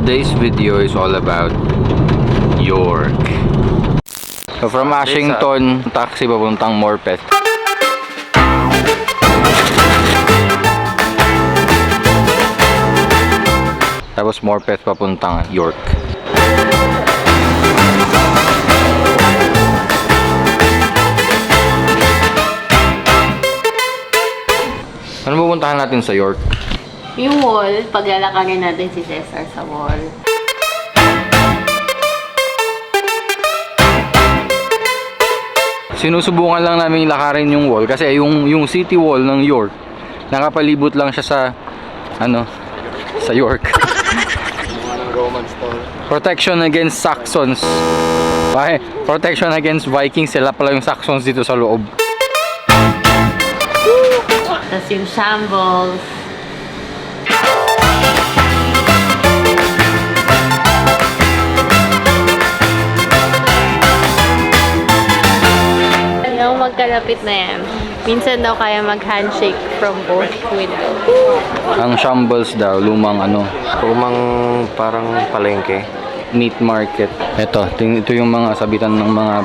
Today's video is all about York. So from Ashington, taxi papuntang Morpeth. Tapos Morpeth papuntang York. Ano pupuntahan natin sa York? Yung wall, paglalakarin natin si Cesar sa wall. Sinusubukan lang namin lakarin yung wall kasi yung city wall ng York, nakapalibot lang siya sa sa York. Protection against Saxons. Okay, protection against Vikings, sila pala yung Saxons dito sa loob. Tapos yung shambles. Yung magkalapit na yan, minsan daw kaya mag-handshake from both windows. Ang shambles daw, lumang parang palengke. meat market. Ito yung mga sabitan ng mga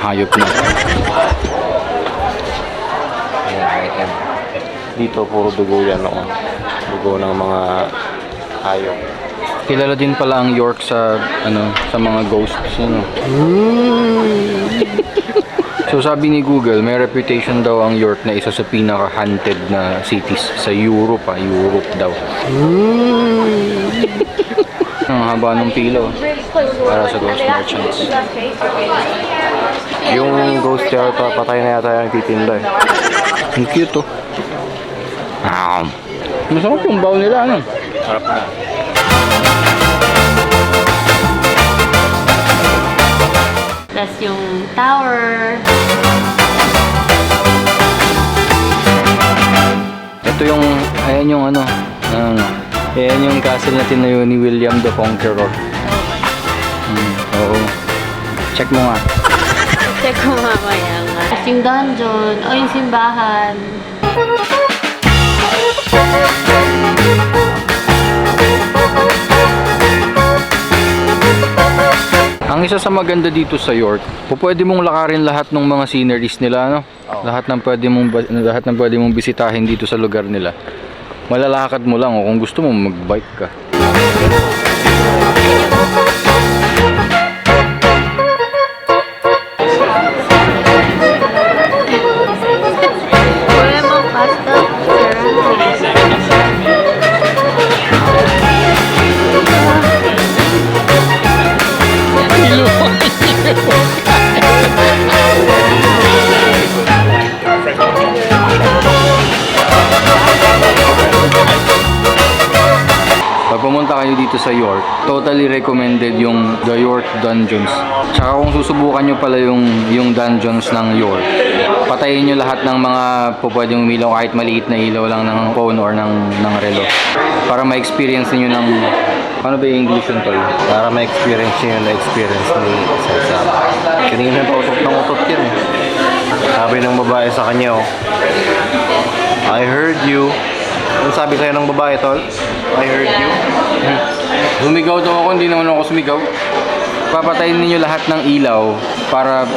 hayop na. Dito puro dugo yan, no? Dugo ng mga hayop. Kilala din pala ang York sa sa mga ghosts, So sabi ni Google, may reputation daw ang York na isa sa pinaka-haunted na cities sa Europe, Europe daw. Ang haba ng pila para sa ghost merchants. Yung ghost yata, patay na yata yung titinda eh. Ang cute oh. Masarap yung baw nila, Sarap na. Tapos yung tower. Ito yung, ayan yung ayan yung castle na tinayo ni William the Conqueror. Oo. Check mo nga. Check ko mamaya nga. Tapos yung dungeon, o yung simbahan. Ang isa sa maganda dito sa York, pwede mong lakarin lahat ng mga sceneries nila, Lahat ng pwede mong bisitahin dito sa lugar nila. Malalakad mo lang o kung gusto mo mag-bike ka. Wala bang pasta? Pag pumunta kayo dito sa York, totally recommended yung The York Dungeons. Tsaka kung susubukan nyo pala yung dungeons ng York, patayin nyo lahat ng mga pwedeng umilaw, kahit maliit na ilaw lang ng phone or ng relo. Para ma-experience niyo ng, paano ba yung English yun, Tol? Para ma-experience nyo yung na-experience ni Cesar. Kanina pa utot ng utot yan eh. Sabi ng babae sa kanya, I heard you. Ano sabi sa'yo ng babae, Tol? I heard you. Sumigaw daw ako, hindi naman ako sumigaw. Papatayin ninyo lahat ng ilaw para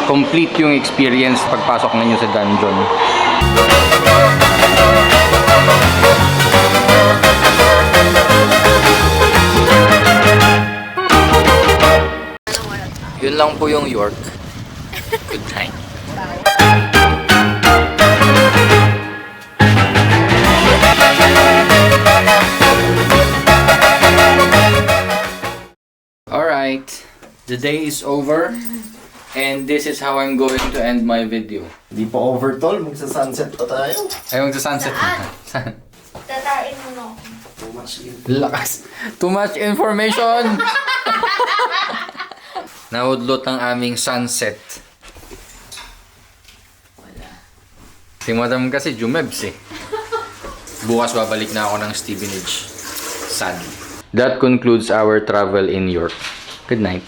complete yung experience pagpasok ninyo sa dungeon. Yun lang po yung York. Good night. Alright, the day is over and this is how I'm going to end my video. Di pa over, Tol. Magsa-sunset pa tayo. Ay, magsa-sunset. Tatain mo na ako. Lakas. Too much information. Naudlot ang aming sunset. Wala. Si Madam kasi jumebs eh. Bukas babalik na ako ng Stevenage. Sad. That concludes our travel in York. Good night.